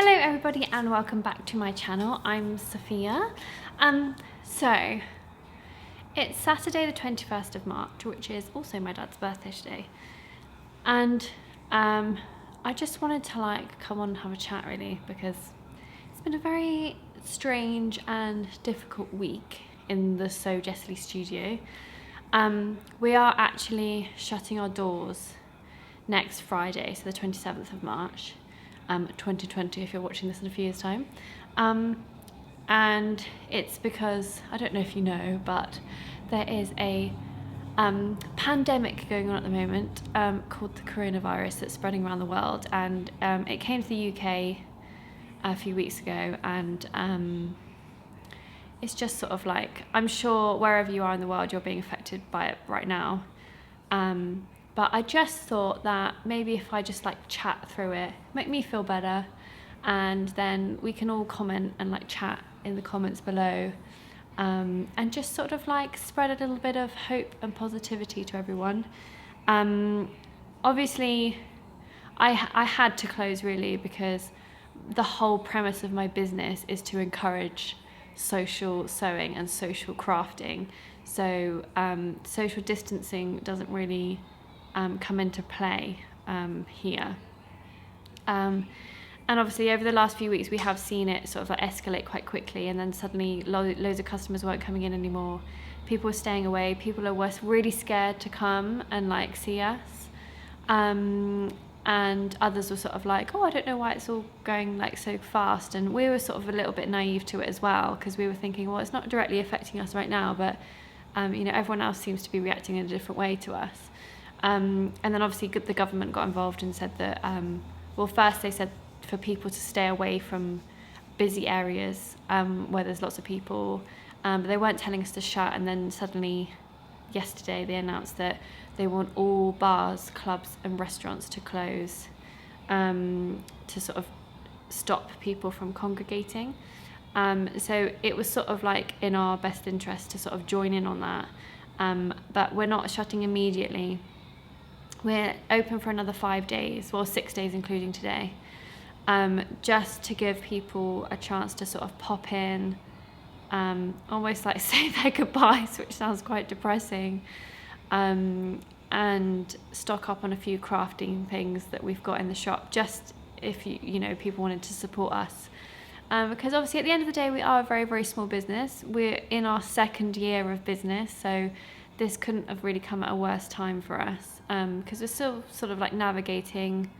Hello everybody and welcome back to my channel. I'm Sophia. So it's Saturday the 21st of March, which is also my dad's birthday today. And I just wanted to come on and have a chat really, because it's been a very strange and difficult week in the So Jessily studio. We are actually shutting our doors next Friday, so the 27th of March. 2020 if you're watching this in a few years time, and it's because, I don't know if you know, but there is a pandemic going on at the moment called the coronavirus that's spreading around the world, and it came to the UK a few weeks ago, and it's just sort of I'm sure wherever you are in the world you're being affected by it right now. But I just thought that maybe if I just chat through it, make me feel better, and then we can all comment and chat in the comments below, and just sort of spread a little bit of hope and positivity to everyone. Obviously, I had to close really, because the whole premise of my business is to encourage social sewing and social crafting. So social distancing doesn't really come into play here. And obviously over the last few weeks we have seen it sort of escalate quite quickly, and then suddenly loads of customers weren't coming in anymore. People were staying away. People were really scared to come and see us. And others were sort of oh, I don't know why it's all going so fast. And we were sort of a little bit naive to it as well, because we were thinking, well, it's not directly affecting us right now, but everyone else seems to be reacting in a different way to us. And then obviously the government got involved and said that, well, first they said for people to stay away from busy areas where there's lots of people, but they weren't telling us to shut. And then suddenly yesterday they announced that they want all bars, clubs and restaurants to close, to sort of stop people from congregating. So it was sort of in our best interest to sort of join in on that, but we're not shutting immediately. We're open for another 5 days, well 6 days including today, just to give people a chance to sort of pop in, almost say their goodbyes, which sounds quite depressing, and stock up on a few crafting things that we've got in the shop, just if people wanted to support us. Because obviously at the end of the day we are a very, very small business. We're in our 2nd year of business, so this couldn't have really come at a worse time for us, because we're still sort of navigating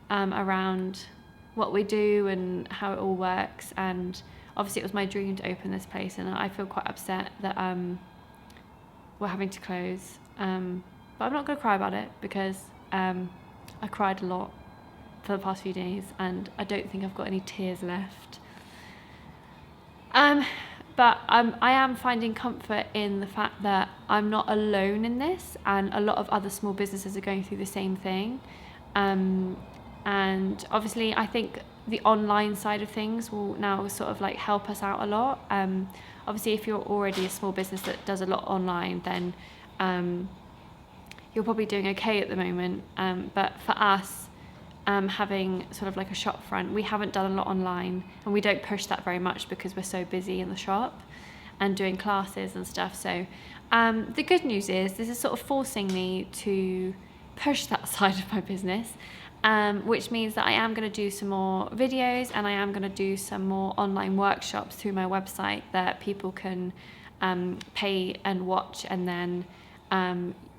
around what we do and how it all works. And obviously it was my dream to open this place, and I feel quite upset that we're having to close, but I'm not going to cry about it, because I cried a lot for the past few days and I don't think I've got any tears left. But I am finding comfort in the fact that I'm not alone in this, and a lot of other small businesses are going through the same thing. And obviously I think the online side of things will now sort of help us out a lot. Obviously if you're already a small business that does a lot online, then you're probably doing okay at the moment. But for us, having sort of a shop front, we haven't done a lot online, and we don't push that very much because we're so busy in the shop and doing classes and stuff. So the good news is this is sort of forcing me to push that side of my business, which means that I am going to do some more videos, and I am going to do some more online workshops through my website that people can pay and watch, and then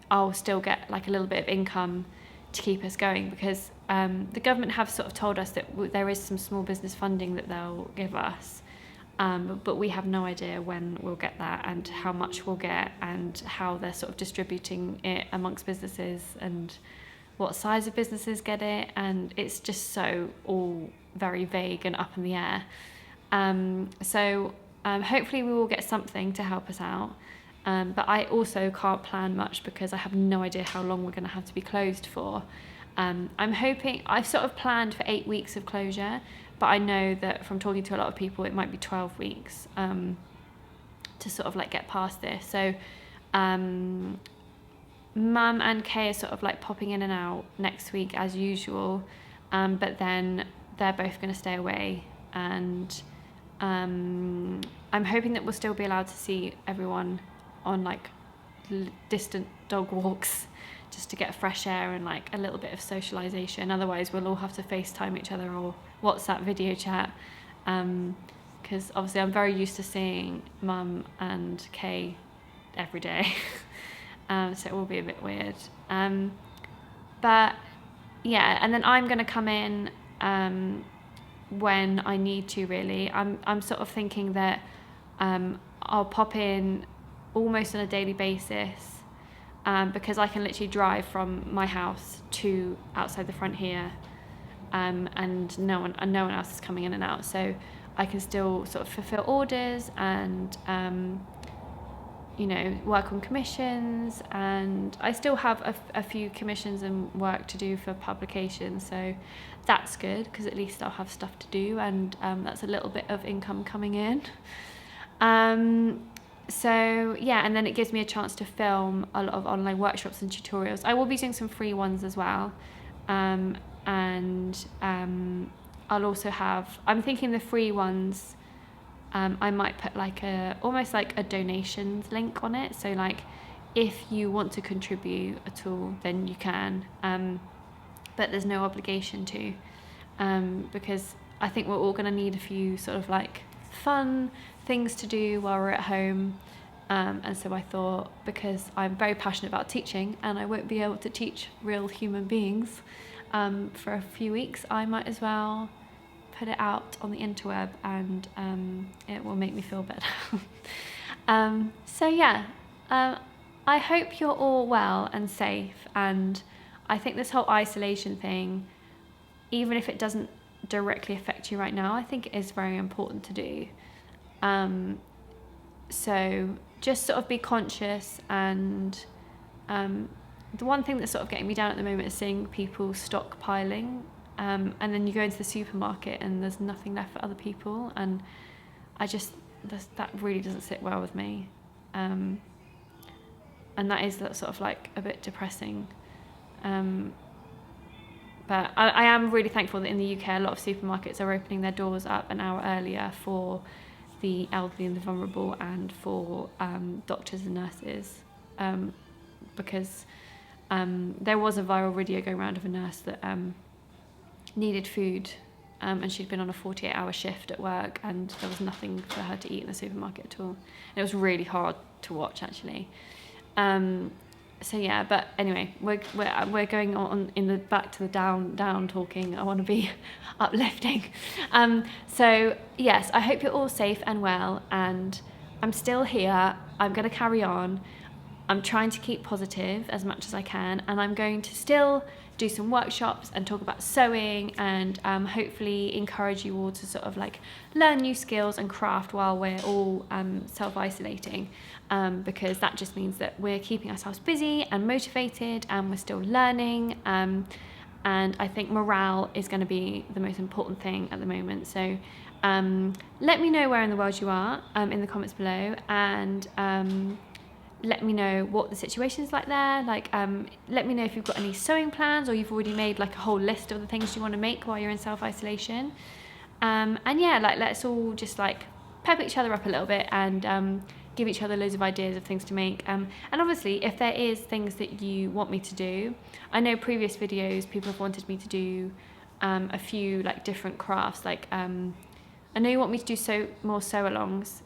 I'll still get a little bit of income to keep us going, because the government have sort of told us that there is some small business funding that they'll give us, but we have no idea when we'll get that and how much we'll get and how they're sort of distributing it amongst businesses and what size of businesses get it, and it's just so all very vague and up in the air. So hopefully we will get something to help us out. But I also can't plan much because I have no idea how long we're going to have to be closed for. I'm hoping, I've sort of planned for 8 weeks of closure, but I know that from talking to a lot of people it might be 12 weeks to sort of get past this. So Mum and Kay are sort of popping in and out next week as usual, but then they're both going to stay away, and I'm hoping that we'll still be allowed to see everyone on like distant dog walks, just to get fresh air and like a little bit of socialization. Otherwise we'll all have to FaceTime each other or WhatsApp video chat, because obviously I'm very used to seeing Mum and Kay every day. So it will be a bit weird, but yeah. And then I'm going to come in when I need to, really. I'm sort of thinking that I'll pop in almost on a daily basis, because I can literally drive from my house to outside the front here, and no one else is coming in and out, so I can still sort of fulfill orders and work on commissions, and I still have a few commissions and work to do for publications, so that's good, because at least I'll have stuff to do, and that's a little bit of income coming in. So yeah, and then it gives me a chance to film a lot of online workshops and tutorials. I will be doing some free ones as well, and I'll also have, I'm thinking the free ones, I might put like almost like a donations link on it, so like if you want to contribute at all, then you can, but there's no obligation to, because I think we're all going to need a few sort of like fun things to do while we're at home, and so I thought, because I'm very passionate about teaching and I won't be able to teach real human beings for a few weeks, I might as well put it out on the interweb, and it will make me feel better. So yeah, I hope you're all well and safe, and I think this whole isolation thing, even if it doesn't directly affect you right now, I think it is very important to do. So just sort of be conscious, and the one thing that's sort of getting me down at the moment is seeing people stockpiling, and then you go into the supermarket and there's nothing left for other people, and that really doesn't sit well with me, and that is sort of like a bit depressing. But I am really thankful that in the UK a lot of supermarkets are opening their doors up an hour earlier for the elderly and the vulnerable, and for doctors and nurses, because there was a viral video going around of a nurse that needed food, and she'd been on a 48-hour shift at work, and there was nothing for her to eat in the supermarket at all. And it was really hard to watch, actually. So yeah, but anyway, we're going on in the back to the down talking. I want to be uplifting. So yes, I hope you're all safe and well, and I'm still here. I'm going to carry on. I'm trying to keep positive as much as I can, and I'm going to still do some workshops and talk about sewing, and hopefully encourage you all to sort of like learn new skills and craft while we're all self-isolating, because that just means that we're keeping ourselves busy and motivated, and we're still learning, and I think morale is going to be the most important thing at the moment. So let me know where in the world you are in the comments below, and let me know what the situation's like there. Like, let me know if you've got any sewing plans, or you've already made like a whole list of the things you want to make while you're in self-isolation. And yeah, like let's all just like pep each other up a little bit, and give each other loads of ideas of things to make. And obviously, if there is things that you want me to do, I know previous videos people have wanted me to do a few like different crafts. Like I know you want me to do more sew-alongs.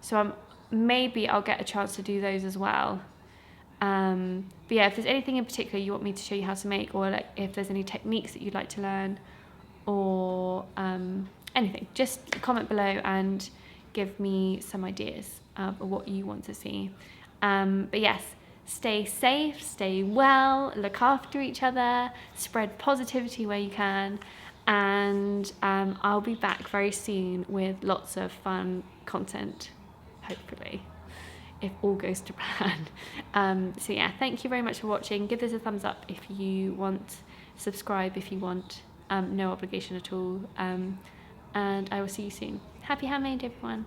So maybe I'll get a chance to do those as well. But yeah, if there's anything in particular you want me to show you how to make, or like if there's any techniques that you'd like to learn, or anything, just comment below and give me some ideas of what you want to see. But yes, stay safe, stay well, look after each other, spread positivity where you can, and I'll be back very soon with lots of fun content, hopefully, if all goes to plan. So yeah, thank you very much for watching. Give this a thumbs up if you want, subscribe if you want, no obligation at all, and I will see you soon. Happy handmade, everyone.